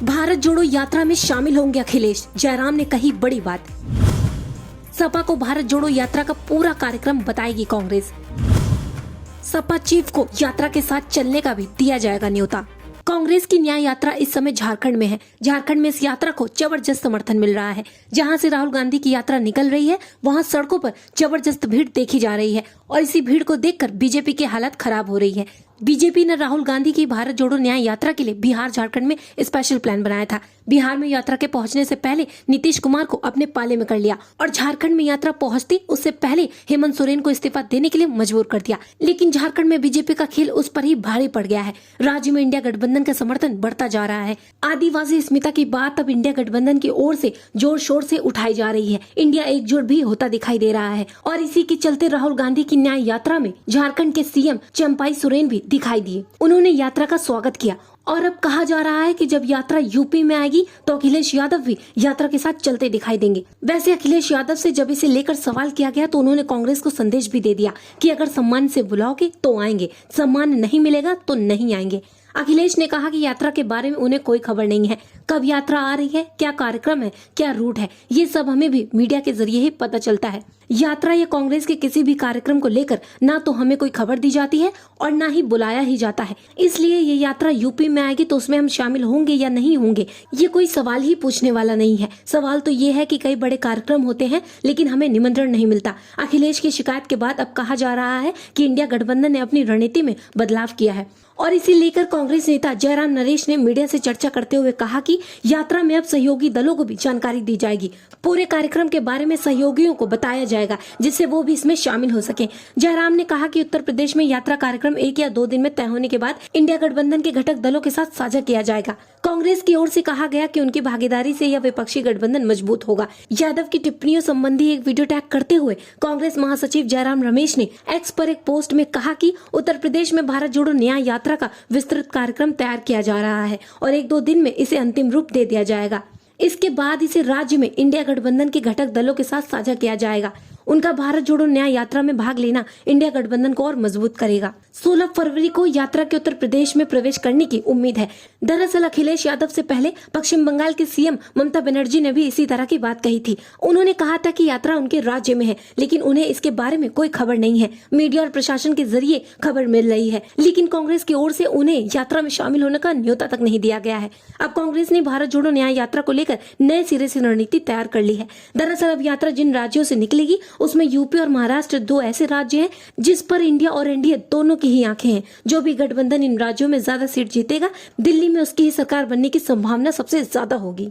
भारत जोड़ो यात्रा में शामिल होंगे अखिलेश, जयराम ने कही बड़ी बात। सपा को भारत जोड़ो यात्रा का पूरा कार्यक्रम बताएगी कांग्रेस। सपा चीफ को यात्रा के साथ चलने का भी दिया जाएगा न्योता। कांग्रेस की न्याय यात्रा इस समय झारखंड में है। झारखंड में इस यात्रा को जबरदस्त समर्थन मिल रहा है। जहां से राहुल गांधी की यात्रा निकल रही है, वहां सड़कों पर जबरदस्त भीड़ देखी जा रही है और इसी भीड़ को देखकर बीजेपी की हालत खराब हो रही है। बीजेपी ने राहुल गांधी की भारत जोड़ो न्याय यात्रा के लिए बिहार झारखंड में स्पेशल प्लान बनाया था। बिहार में यात्रा के पहुंचने से पहले नीतीश कुमार को अपने पाले में कर लिया और झारखंड में यात्रा पहुंचती उससे पहले हेमंत सोरेन को इस्तीफा देने के लिए मजबूर कर दिया। लेकिन झारखंड में बीजेपी का खेल उस पर ही भारी पड़ गया है। राज्य में इंडिया गठबंधन का समर्थन बढ़ता जा रहा है। आदिवासी अस्मिता की बात अब इंडिया गठबंधन की ओर से जोर शोर से उठाई जा रही है। इंडिया एकजुट भी होता दिखाई दे रहा है और इसी के चलते राहुल गांधी की न्याय यात्रा में झारखंड के सीएम चंपाई सोरेन भी दिखाई दिए। उन्होंने यात्रा का स्वागत किया और अब कहा जा रहा है कि जब यात्रा यूपी में आएगी तो अखिलेश यादव भी यात्रा के साथ चलते दिखाई देंगे। वैसे अखिलेश यादव से जब इसे लेकर सवाल किया गया तो उन्होंने कांग्रेस को संदेश भी दे दिया कि अगर सम्मान से बुलाओगे तो आएंगे, सम्मान नहीं मिलेगा तो नहीं आएंगे। अखिलेश ने कहा कि यात्रा के बारे में उन्हें कोई खबर नहीं है, कब यात्रा आ रही है, क्या कार्यक्रम है, क्या रूट है, ये सब हमें भी मीडिया के जरिए ही पता चलता है। यात्रा या कांग्रेस के किसी भी कार्यक्रम को लेकर ना तो हमें कोई खबर दी जाती है और ना ही बुलाया ही जाता है। इसलिए ये यात्रा यूपी में आएगी तो उसमें हम शामिल होंगे या नहीं होंगे, ये कोई सवाल ही पूछने वाला नहीं है। सवाल तो ये है कि कई बड़े कार्यक्रम होते हैं लेकिन हमें निमंत्रण नहीं मिलता। अखिलेश की शिकायत के बाद अब कहा जा रहा है कि इंडिया गठबंधन ने अपनी रणनीति में बदलाव किया है और इसे लेकर कांग्रेस नेता जयराम नरेश ने मीडिया से चर्चा करते हुए कहा कि यात्रा में अब सहयोगी दलों को भी जानकारी दी जाएगी। पूरे कार्यक्रम के बारे में सहयोगियों को बताया जाएगा जिससे वो भी इसमें शामिल हो सके। जयराम ने कहा कि उत्तर प्रदेश में यात्रा कार्यक्रम 1 या 2 दिन में तय होने के बाद इंडिया गठबंधन के घटक दलों के साथ साझा किया जाएगा। कांग्रेस की ओर से कहा गया कि उनकी भागीदारी से यह विपक्षी गठबंधन मजबूत होगा। यादव की टिप्पणियों संबंधी एक वीडियो टैग करते हुए कांग्रेस महासचिव जयराम रमेश ने एक्स पर एक पोस्ट में कहा कि उत्तर प्रदेश में भारत जोड़ो न्याय यात्रा का विस्तृत कार्यक्रम तैयार किया जा रहा है और 1-2 दिन में इसे अंतिम रूप दे दिया जाएगा। इसके बाद इसे राज्य में इंडिया गठबंधन के घटक दलों के साथ साझा किया जाएगा। उनका भारत जोड़ो न्याय यात्रा में भाग लेना इंडिया गठबंधन को और मजबूत करेगा। 16 फरवरी को यात्रा के उत्तर प्रदेश में प्रवेश करने की उम्मीद है। दरअसल अखिलेश यादव से पहले पश्चिम बंगाल के सीएम ममता बनर्जी ने भी इसी तरह की बात कही थी। उन्होंने कहा था कि यात्रा उनके राज्य में है लेकिन उन्हें इसके बारे में कोई खबर नहीं है। मीडिया और प्रशासन के जरिए खबर मिल रही है लेकिन कांग्रेस की ओर से उन्हें यात्रा में शामिल होने का न्योता तक नहीं दिया गया है। अब कांग्रेस ने भारत जोड़ो न्याय यात्रा को लेकर नए सिरे से रणनीति तैयार कर ली है। दरअसल अब यात्रा जिन राज्यों से निकलेगी उसमें यूपी और महाराष्ट्र 2 ऐसे राज्य हैं जिस पर इंडिया और एनडीए दोनों की ही आंखें हैं। जो भी गठबंधन इन राज्यों में ज्यादा सीट जीतेगा, दिल्ली में उसकी ही सरकार बनने की संभावना सबसे ज्यादा होगी।